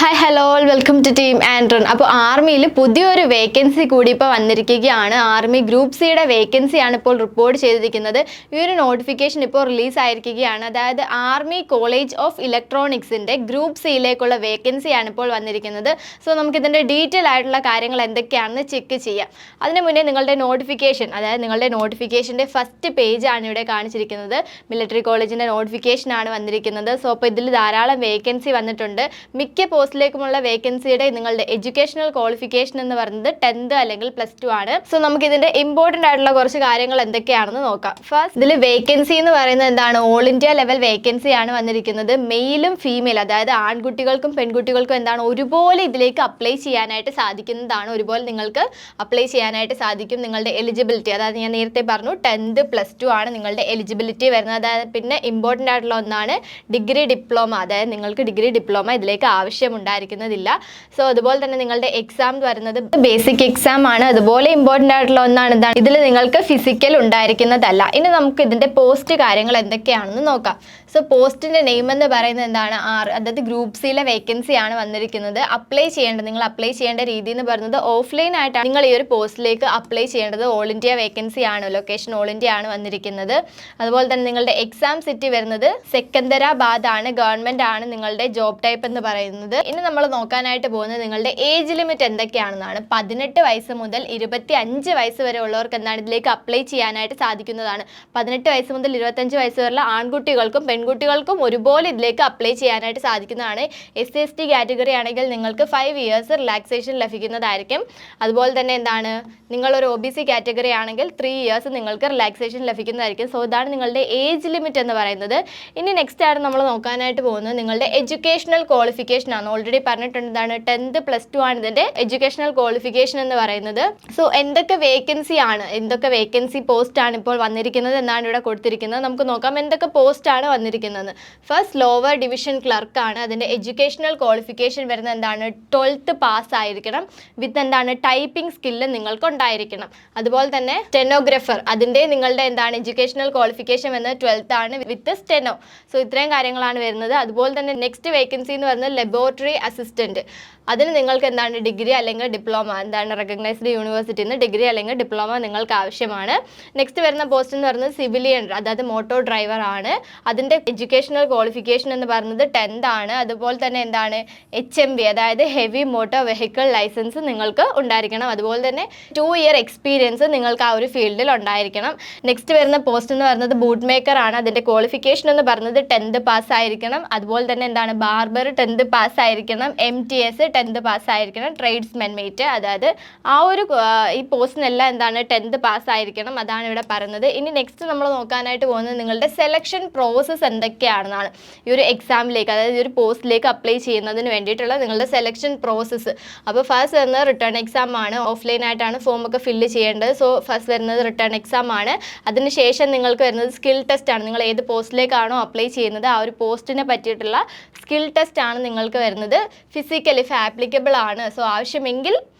Hi hello welcome to team ആൻഡ്രൺ. അപ്പോൾ ആർമിയിൽ പുതിയൊരു വേക്കൻസി കൂടി ഇപ്പോൾ വന്നിരിക്കുകയാണ്. ആർമി ഗ്രൂപ്പ് സിയുടെ വേക്കൻസിയാണ് ഇപ്പോൾ റിപ്പോർട്ട് ചെയ്തിരിക്കുന്നത്. ഈ ഒരു നോട്ടിഫിക്കേഷൻ ഇപ്പോൾ റിലീസ് ആയിരിക്കുകയാണ്. അതായത് ആർമി കോളേജ് ഓഫ് ഇലക്ട്രോണിക്സിൻ്റെ ഗ്രൂപ്പ് സിയിലേക്കുള്ള വേക്കൻസിയാണ് ഇപ്പോൾ വന്നിരിക്കുന്നത്. സോ നമുക്കിതിൻ്റെ ഡീറ്റെയിൽ ആയിട്ടുള്ള കാര്യങ്ങൾ എന്തൊക്കെയാണെന്ന് ചെക്ക് ചെയ്യാം. അതിന് മുന്നേ നിങ്ങളുടെ നോട്ടിഫിക്കേഷൻ, അതായത് നിങ്ങളുടെ നോട്ടിഫിക്കേഷൻ്റെ ഫസ്റ്റ് പേജാണ് ഇവിടെ കാണിച്ചിരിക്കുന്നത്. മിലിറ്ററി കോളേജിൻ്റെ നോട്ടിഫിക്കേഷനാണ് വന്നിരിക്കുന്നത്. സോ അപ്പോൾ ഇതിൽ ധാരാളം വേക്കൻസി വന്നിട്ടുണ്ട്. മിക്ക പോസ്റ്റിലേക്കുമുള്ള വേക്കൻസിയുടെ നിങ്ങളുടെ എഡ്യൂക്കേഷണൽ ക്വാളിഫിക്കേഷൻ എന്ന് പറയുന്നത് 10th അല്ലെങ്കിൽ +2 ആണ്. സോ നമുക്ക് ഇതിന്റെ ഇമ്പോർട്ടൻ്റ് ആയിട്ടുള്ള കുറച്ച് കാര്യങ്ങൾ എന്തൊക്കെയാണെന്ന് നോക്കാം. ഫസ്റ്റ്, ഇതിൽ വേക്കൻസി എന്ന് പറയുന്നത് എന്താണ്? ഓൾ ഇന്ത്യ ലെവൽ വേക്കൻസി ആണ് വന്നിരിക്കുന്നത്. മെയിലും ഫീമെയിൽ, അതായത് ആൺകുട്ടികൾക്കും പെൺകുട്ടികൾക്കും എന്താണ് ഒരുപോലെ ഇതിലേക്ക് അപ്ലൈ ചെയ്യാനായിട്ട് സാധിക്കുന്നതാണ്. ഒരുപോലെ നിങ്ങൾക്ക് അപ്ലൈ ചെയ്യാനായിട്ട് സാധിക്കും. നിങ്ങളുടെ എലിജിബിലിറ്റി, അതായത് ഞാൻ നേരത്തെ പറഞ്ഞു 10th +2 ആണ് നിങ്ങളുടെ എലിജിബിലിറ്റി വരുന്നത്. അതായത് പിന്നെ ഇമ്പോർട്ടൻ്റ് ആയിട്ടുള്ള ഒന്നാണ് ഡിഗ്രി ഡിപ്ലോമ, അതായത് നിങ്ങൾക്ക് ഡിഗ്രി ഡിപ്ലോമ ഇതിലേക്ക് ഉണ്ടായിരിക്കുന്നതില്ല. സോ അതുപോലെ തന്നെ നിങ്ങളുടെ എക്സാം വരുന്നത് ബേസിക് എക്സാം ആണ്. അതുപോലെ ഇമ്പോർട്ടൻ്റ് ആയിട്ടുള്ള ഒന്നാണ് എന്താണ്, ഇതിൽ നിങ്ങൾക്ക് ഫിസിക്കൽ ഉണ്ടായിരിക്കുന്നതല്ല. ഇനി നമുക്ക് ഇതിന്റെ പോസ്റ്റ് കാര്യങ്ങൾ എന്തൊക്കെയാണെന്ന് നോക്കാം. സോ പോസ്റ്റിന്റെ നെയിം എന്ന് പറയുന്നത് എന്താണ്? അതായത് ഗ്രൂപ്പ് സിയിലെ വേക്കൻസി ആണ് വന്നിരിക്കുന്നത്. നിങ്ങൾ അപ്ലൈ ചെയ്യേണ്ട രീതി എന്ന് പറയുന്നത് ഓഫ്ലൈൻ ആയിട്ടാണ് നിങ്ങൾ ഈ ഒരു പോസ്റ്റിലേക്ക് അപ്ലൈ ചെയ്യേണ്ടത്. ഓൾ ഇന്ത്യ വേക്കൻസി ആണ്, ലൊക്കേഷൻ ഓൾ ഇന്ത്യ ആണ് വന്നിരിക്കുന്നത്. അതുപോലെ തന്നെ നിങ്ങളുടെ എക്സാം സിറ്റി വരുന്നത് സെക്കന്ദരാബാദ് ആണ്, ഗവൺമെന്റ് ആണ് നിങ്ങളുടെ ജോബ് ടൈപ്പ് എന്ന് പറയുന്നത്. ഇനി നമ്മൾ നോക്കാനായിട്ട് പോകുന്നത് നിങ്ങളുടെ ഏജ് ലിമിറ്റ് എന്തൊക്കെയാണെന്നാണ്. 18 വയസ്സ് മുതൽ 25 വയസ്സ് വരെ ഉള്ളവർക്ക് എന്താണ് ഇതിലേക്ക് അപ്ലൈ ചെയ്യാനായിട്ട് സാധിക്കുന്നതാണ്. 18 വയസ്സ് മുതൽ 25 വയസ്സ് വരെയുള്ള ആൺകുട്ടികൾക്കും പെൺകുട്ടികൾക്കും ഒരുപോലെ ഇതിലേക്ക് അപ്ലൈ ചെയ്യാനായിട്ട് സാധിക്കുന്നതാണ്. SC/ST കാറ്റഗറി ആണെങ്കിൽ നിങ്ങൾക്ക് 5 years റിലാക്സേഷൻ ലഭിക്കുന്നതായിരിക്കും. അതുപോലെ തന്നെ എന്താണ്, നിങ്ങളൊരു OBC കാറ്റഗറി ആണെങ്കിൽ 3 years നിങ്ങൾക്ക് റിലാക്സേഷൻ ലഭിക്കുന്നതായിരിക്കും. സോ ഇതാണ് നിങ്ങളുടെ ഏജ് ലിമിറ്റ് എന്ന് പറയുന്നത്. ഇനി നെക്സ്റ്റ് ആണ് നമ്മൾ നോക്കാനായിട്ട് പോകുന്നത് നിങ്ങളുടെ എഡ്യൂക്കേഷണൽ ക്വാളിഫിക്കേഷൻ ആണ്. ഓൾറെഡി പറഞ്ഞിട്ടുണ്ട് എന്താണ്, 10th +2 ആണ് ഇതിന്റെ എഡ്യൂക്കേഷണൽ ക്വാളിഫിക്കേഷൻ എന്ന് പറയുന്നത്. സോ എന്തൊക്കെ വേക്കൻസി പോസ്റ്റ് ആണ് ഇപ്പോൾ വന്നിരിക്കുന്നത് എന്നാണ് ഇവിടെ കൊടുത്തിരിക്കുന്നത്. നമുക്ക് നോക്കാം എന്തൊക്കെ പോസ്റ്റ് ആണ് വന്നിരിക്കുന്നത്. ഫസ്റ്റ്, ലോവർ ഡിവിഷൻ ക്ലർക്ക് ആണ്. അതിന്റെ എഡ്യൂക്കേഷണൽ ക്വാളിഫിക്കേഷൻ വരുന്നത് എന്താണ്, 12th പാസ് ആയിരിക്കണം. വിത്ത് എന്താണ്, ടൈപ്പിംഗ് സ്കില്ല് നിങ്ങൾക്ക് ഉണ്ടായിരിക്കണം. അതുപോലെ തന്നെ സ്റ്റെനോഗ്രാഫർ, അതിന്റെ നിങ്ങളുടെ എന്താണ് എഡ്യൂക്കേഷണൽ ക്വാളിഫിക്കേഷൻ വരുന്നത് 12th ആണ് വിത്ത് സ്റ്റെനോ. സോ ഇത്രയും കാര്യങ്ങളാണ് വരുന്നത്. അതുപോലെ തന്നെ നെക്സ്റ്റ് വേക്കൻസി എന്ന് പറയുന്നത് ലബോറട്ടറി അസിസ്റ്റന്റ്. അതിന് നിങ്ങൾക്ക് എന്താണ് ഡിഗ്രി അല്ലെങ്കിൽ ഡിപ്ലോമ, എന്താണ് റെക്കഗ്നൈസ്ഡ് യൂണിവേഴ്സിറ്റിയിൽ നിന്ന് ഡിഗ്രി അല്ലെങ്കിൽ ഡിപ്ലോമ നിങ്ങൾക്ക് ആവശ്യമാണ്. നെക്സ്റ്റ് വരുന്ന പോസ്റ്റ് എന്ന് പറയുന്നത് സിവിലിയൻ, അതായത് മോട്ടോ ഡ്രൈവർ ആണ്. അതിൻ്റെ എഡ്യൂക്കേഷണൽ ക്വാളിഫിക്കേഷൻ എന്ന് പറയുന്നത് 10th ആണ്. അതുപോലെ തന്നെ എന്താണ് HMV, അതായത് ഹെവി മോട്ടോർ വെഹിക്കിൾ ലൈസൻസ് നിങ്ങൾക്ക് ഉണ്ടായിരിക്കണം. അതുപോലെ തന്നെ 2 year എക്സ്പീരിയൻസ് നിങ്ങൾക്ക് ആ ഒരു ഫീൽഡിൽ ഉണ്ടായിരിക്കണം. നെക്സ്റ്റ് വരുന്ന പോസ്റ്റ് എന്ന് പറയുന്നത് ബൂട്ട് മേക്കർ ആണ്. അതിൻ്റെ ക്വാളിഫിക്കേഷൻ എന്ന് പറയുന്നത് 10th പാസ് ആയിരിക്കണം. അതുപോലെ തന്നെ എന്താണ് ബാർബർ 10th പാസ് ആയിരിക്കണം. MTS 10th പാസ് ആയിരിക്കണം. ട്രേഡ്സ്മാൻ മേറ്റ്, അതായത് ആ ഒരു ഈ പോസ്റ്റിനെല്ലാം എന്താണ് 10th പാസ് ആയിരിക്കണം. അതാണ് ഇവിടെ പറയുന്നത്. ഇനി നെക്സ്റ്റ് നമ്മൾ നോക്കാനായിട്ട് പോകുന്നത് നിങ്ങളുടെ സെലക്ഷൻ പ്രോസസ്സ് എന്തൊക്കെയാണെന്നാണ്. ഈ ഒരു എക്സാമിലേക്ക്, അതായത് ഈ ഒരു പോസ്റ്റിലേക്ക് അപ്ലൈ ചെയ്യുന്നതിന് വേണ്ടിയിട്ടുള്ള നിങ്ങളുടെ സെലക്ഷൻ പ്രോസസ്സ്. അപ്പോൾ ഫസ്റ്റ് വരുന്നത് റിട്ടേൺ എക്സാം ആണ്. ഓഫ്ലൈൻ ആയിട്ടാണ് ഫോം ഒക്കെ ഫില്ല് ചെയ്യേണ്ടത്. സോ ഫസ്റ്റ് വരുന്നത് റിട്ടേൺ എക്സാം ആണ്. അതിനുശേഷം നിങ്ങൾക്ക് വരുന്നത് സ്കിൽ ടെസ്റ്റ് ആണ്. നിങ്ങൾ ഏത് പോസ്റ്റിലേക്കാണോ അപ്ലൈ ചെയ്യുന്നത് ആ ഒരു പോസ്റ്റിനെ പറ്റിയിട്ടുള്ള സ്കിൽ ടെസ്റ്റ് ആണ് നിങ്ങൾക്ക് വരുന്നത്. ഫിസിക്കലി ആപ്ലിക്കബിൾ ആണ്. സോ ആവശ്യമെങ്കിൽ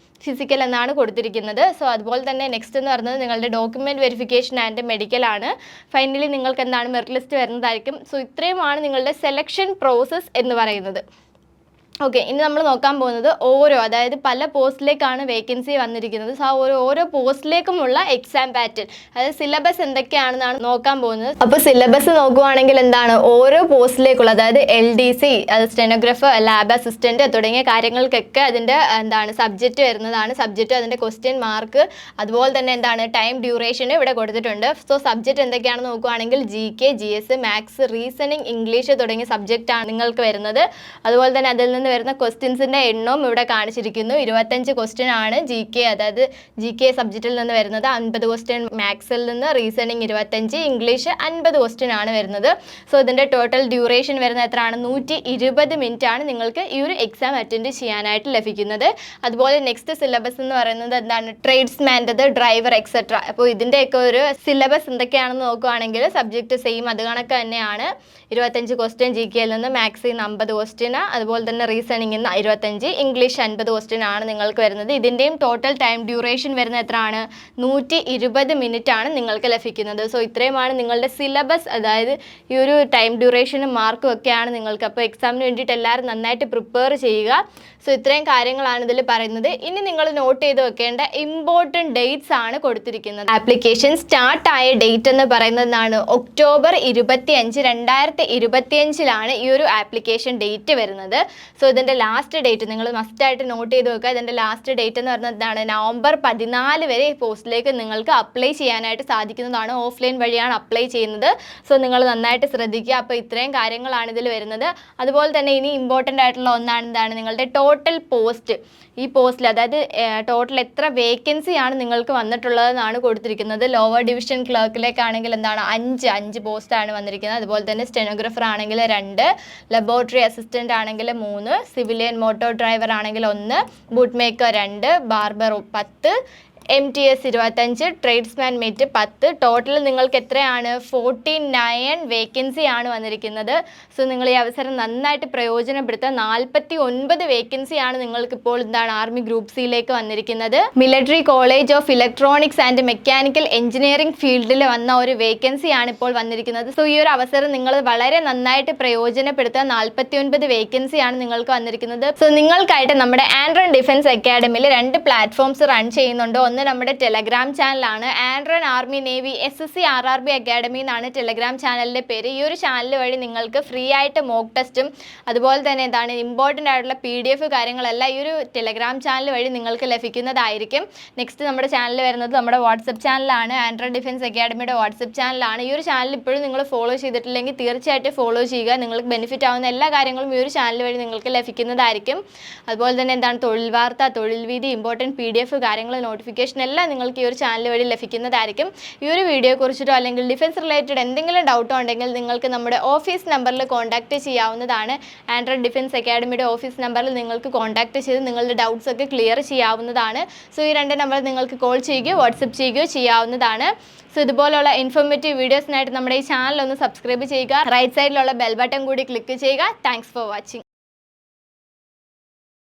ഫിസിക്കൽ എന്നാണ് കൊടുത്തിരിക്കുന്നത്. സോ അതുപോലെ തന്നെ നെക്സ്റ്റ് എന്ന് പറയുന്നത് നിങ്ങളുടെ ഡോക്യുമെൻറ്റ് വെരിഫിക്കേഷൻ ആൻഡ് മെഡിക്കൽ ആണ്. ഫൈനലി നിങ്ങൾക്ക് എന്താണ് മെറിറ്റ് ലിസ്റ്റ് വരുന്നതായിരിക്കും. സോ ഇത്രയുമാണ് നിങ്ങളുടെ സെലക്ഷൻ പ്രോസസ്സ് എന്ന് പറയുന്നത്. ഓക്കെ, ഇനി നമ്മൾ നോക്കാൻ പോകുന്നത് അതായത് പല പോസ്റ്റിലേക്കാണ് വേക്കൻസി വന്നിരിക്കുന്നത്. സോ ഓരോ പോസ്റ്റിലേക്കുമുള്ള എക്സാം പാറ്റേൺ, അതായത് സിലബസ് എന്തൊക്കെയാണെന്നാണ് നോക്കാൻ പോകുന്നത്. അപ്പോൾ സിലബസ് നോക്കുവാണെങ്കിൽ എന്താണ്, ഓരോ പോസ്റ്റിലേക്കുള്ള, അതായത് LDC, അത് സ്റ്റെനോഗ്രാഫർ, ലാബ് അസിസ്റ്റന്റ് തുടങ്ങിയ കാര്യങ്ങൾക്കൊക്കെ അതിൻ്റെ എന്താണ് സബ്ജക്റ്റ് വരുന്നതാണ്. സബ്ജക്റ്റ്, അതിൻ്റെ ക്വസ്റ്റ്യൻ മാർക്ക്, അതുപോലെ തന്നെ എന്താണ് ടൈം ഡ്യൂറേഷൻ ഇവിടെ കൊടുത്തിട്ടുണ്ട്. സോ സബ്ജക്റ്റ് എന്തൊക്കെയാണെന്ന് നോക്കുവാണെങ്കിൽ GK, GS, maths, reasoning, English തുടങ്ങിയ സബ്ജക്റ്റാണ് നിങ്ങൾക്ക് വരുന്നത്. അതുപോലെ തന്നെ അതിൽ നിന്ന് വരുന്ന ക്വസ്റ്റ്യൻസിൻ്റെ എണ്ണവും ഇവിടെ കാണിച്ചിരിക്കുന്നു. 25 ക്വസ്റ്റ്യൻ ആണ് GK, അതായത് GK സബ്ജക്റ്റിൽ നിന്ന് വരുന്നത്. 50 ക്വസ്റ്റ്യൻ മാത്സിൽ നിന്ന്, റീസണിങ് 25, ഇംഗ്ലീഷ് 50 ക്വസ്റ്റ്യൻ ആണ് വരുന്നത്. സോ ഇതിൻ്റെ ടോട്ടൽ ഡ്യൂറേഷൻ വരുന്നത് എത്രയാണ്, 120 മിനിറ്റ് ആണ് നിങ്ങൾക്ക് ഈ ഒരു എക്സാം അറ്റൻഡ് ചെയ്യാനായിട്ട് ലഭിക്കുന്നത്. അതുപോലെ നെക്സ്റ്റ് സിലബസ് എന്ന് പറയുന്നത് എന്താണ്, ട്രേഡ്സ്മാൻ്റെത്, ഡ്രൈവർ എക്സെട്ര. അപ്പോൾ ഇതിൻ്റെയൊക്കെ ഒരു സിലബസ് എന്തൊക്കെയാണെന്ന് നോക്കുകയാണെങ്കിൽ സബ്ജക്റ്റ് സെയിം അത് കണക്ക് തന്നെയാണ്. 25 ക്വസ്റ്റ്യൻ GKയിൽ നിന്ന്, മാത്സിൽ നിന്ന് 50 ക്വസ്റ്റ്യൻ, അതുപോലെ തന്നെ റീസണിംഗ് 25, ഇംഗ്ലീഷ് 50 ക്വസ്റ്റ്യൻ ആണ് നിങ്ങൾക്ക് വരുന്നത്. ഇതിൻ്റെയും ടോട്ടൽ ടൈം ഡ്യൂറേഷൻ വരുന്നത് എത്രയാണ്? 120 മിനിറ്റ് ആണ് നിങ്ങൾക്ക് ലഭിക്കുന്നത്. സോ ഇത്രയുമാണ് നിങ്ങളുടെ സിലബസ്. അതായത് ഈ ഒരു ടൈം ഡ്യൂറേഷനും മാർക്കും ഒക്കെയാണ് നിങ്ങൾക്ക്. അപ്പോൾ എക്സാമിന് വേണ്ടിയിട്ട് എല്ലാവരും നന്നായിട്ട് പ്രിപ്പയർ ചെയ്യുക. സോ ഇത്രയും കാര്യങ്ങളാണ് ഇതിൽ പറയുന്നത്. ഇനി നിങ്ങൾ നോട്ട് ചെയ്ത് വെക്കേണ്ട ഇമ്പോർട്ടൻറ്റ് ഡേറ്റ്സ് ആണ് കൊടുത്തിരിക്കുന്നത്. ആപ്ലിക്കേഷൻ സ്റ്റാർട്ട് ആയ ഡേറ്റ് എന്ന് പറയുന്നതാണ് ഒക്ടോബർ 25, 2025 ഈ ഒരു ആപ്ലിക്കേഷൻ ഡേറ്റ് വരുന്നത്. സോ ഇതിൻ്റെ ലാസ്റ്റ് ഡേറ്റ് നിങ്ങൾ മസ്റ്റായിട്ട് നോട്ട് ചെയ്ത് വെക്കുക. ഇതിൻ്റെ ലാസ്റ്റ് ഡേറ്റ് എന്ന് പറയുന്നതാണ് നവംബർ 14 വരെ ഈ പോസ്റ്റിലേക്ക് നിങ്ങൾക്ക് അപ്ലൈ ചെയ്യാനായിട്ട് സാധിക്കുന്നതാണ്. ഓഫ്ലൈൻ വഴിയാണ് അപ്ലൈ ചെയ്യുന്നത്. സോ നിങ്ങൾ നന്നായിട്ട് ശ്രദ്ധിക്കുക. അപ്പോൾ ഇത്രയും കാര്യങ്ങളാണ് ഇതിൽ വരുന്നത്. അതുപോലെ തന്നെ ഇനി ഇമ്പോർട്ടൻ്റ് ആയിട്ടുള്ള ഒന്നാണ് എന്താണ് നിങ്ങളുടെ ടോട്ടൽ പോസ്റ്റ്. ഈ പോസ്റ്റിൽ അതായത് ടോട്ടൽ എത്ര വേക്കൻസി ആണ് നിങ്ങൾക്ക് വന്നിട്ടുള്ളതെന്നാണ് കൊടുത്തിരിക്കുന്നത്. ലോവർ ഡിവിഷൻ ക്ലർക്കിലേക്കാണെങ്കിൽ എന്താണ് 5 പോസ്റ്റാണ് വന്നിരിക്കുന്നത്. അതുപോലെ തന്നെ സ്റ്റെനോഗ്രാഫർ ആണെങ്കിൽ 2, ലബോറട്ടറി അസിസ്റ്റൻ്റ് ആണെങ്കിൽ 3, സിവിലിയൻ മോട്ടോർ ഡ്രൈവർ ആണെങ്കിൽ 1, boot maker 2, barber 10, MTS 25, tradesman mate 10. Total നിങ്ങൾക്ക് എത്രയാണ്? 49 വേക്കൻസി ആണ് വന്നിരിക്കുന്നത്. സോ നിങ്ങൾ ഈ അവസരം നന്നായിട്ട് പ്രയോജനപ്പെടുത്തുക. 49 വേക്കൻസി ആണ് നിങ്ങൾക്കിപ്പോൾ എന്താണ് ആർമി ഗ്രൂപ്പ് സിയിലേക്ക് വന്നിരിക്കുന്നത്. Military college of electronics and mechanical engineering ഫീൽഡിൽ വന്ന ഒരു വേക്കൻസി ആണ് ഇപ്പോൾ വന്നിരിക്കുന്നത്. സോ ഈ ഒരു അവസരം നിങ്ങൾ വളരെ നന്നായിട്ട് പ്രയോജനപ്പെടുത്തുക. 49 വേക്കൻസി ആണ് നിങ്ങൾക്ക് വന്നിരിക്കുന്നത്. സോ നിങ്ങൾക്കായിട്ട് നമ്മുടെ ആൻഡ്രൺ ഡിഫൻസ് അക്കാഡമിയിൽ 2 പ്ലാറ്റ്ഫോംസ് റൺ ചെയ്യുന്നുണ്ട്. ഒന്ന് നമ്മുടെ ടെലഗ്രാം ചാനലാണ്. ആൻഡ്രൺ army navy SSC RRB academy എന്നാണ് ടെലഗ്രാം ചാനലിൻ്റെ പേര്. ഈ ഒരു ചാനൽ വഴി നിങ്ങൾക്ക് ഫ്രീ ആയിട്ട് മോക്ക് ടെസ്റ്റും അതുപോലെ തന്നെ എന്താണ് ഇമ്പോർട്ടൻ്റ് ആയിട്ടുള്ള PDF കാര്യങ്ങളെല്ലാം ഈ ഒരു ടെലഗ്രാം ചാനൽ വഴി നിങ്ങൾക്ക് ലഭിക്കുന്നതായിരിക്കും. നെക്സ്റ്റ് നമ്മുടെ ചാനൽ വരുന്നത് നമ്മുടെ വാട്സപ്പ് ചാനലാണ്. ആൻഡ്രൺ ഡിഫൻസ് അക്കാഡമിയുടെ വാട്സപ്പ് ചാനലാണ്. ഈ ഒരു ചാനൽ ഇപ്പോഴും നിങ്ങൾ ഫോളോ ചെയ്തിട്ടില്ലെങ്കിൽ തീർച്ചയായിട്ടും ഫോളോ ചെയ്യുക. നിങ്ങൾക്ക് ബെനിഫിറ്റ് ആവുന്ന എല്ലാ കാര്യങ്ങളും ഈ ഒരു ചാനൽ വഴി നിങ്ങൾക്ക് ലഭിക്കുന്നതായിരിക്കും. അതുപോലെ തന്നെ എന്താണ് തൊഴിൽ വാർത്ത, തൊഴിൽ വീതി, ഇമ്പോർട്ടൻറ്റ് PDF കാര്യങ്ങൾ, നോട്ടിഫിക്കേഷൻ എല്ലാം നിങ്ങൾക്ക് ഈ ഒരു ചാനൽ വഴി ലഭിക്കുന്നതായിരിക്കും. ഈ ഒരു വീഡിയോയെ കുറിച്ചിട്ടോ അല്ലെങ്കിൽ ഡിഫൻസ് റിലേറ്റഡ് എന്തെങ്കിലും ഡൗട്ടോ ഉണ്ടെങ്കിൽ നിങ്ങൾക്ക് നമ്മുടെ ഓഫീസ് നമ്പറിൽ കോൺടാക്റ്റ് ചെയ്യാവുന്നതാണ്. ആൻഡ്രൺ ഡിഫൻസ് അക്കാഡമിയുടെ ഓഫീസ് നമ്പറിൽ നിങ്ങൾക്ക് കോൺടാക്റ്റ് ചെയ്ത് നിങ്ങളുടെ ഡൗട്ട്സ് ഒക്കെ ക്ലിയർ ചെയ്യാവുന്നതാണ്. സോ ഈ 2 നമ്പർ നിങ്ങൾക്ക് കോൾ ചെയ്യുകയോ വാട്സപ്പ് ചെയ്യുകയോ ചെയ്യാവുന്നതാണ്. സോ ഇതുപോലുള്ള ഇൻഫോർമേറ്റീവ് വീഡിയോസിനായിട്ട് നമ്മുടെ ഈ ചാനൽ ഒന്ന് സബ്സ്ക്രൈബ് ചെയ്യുക. റൈറ്റ് സൈഡിലുള്ള ബെൽ ബട്ടൺ കൂടി ക്ലിക്ക് ചെയ്യുക. Thanks for watching.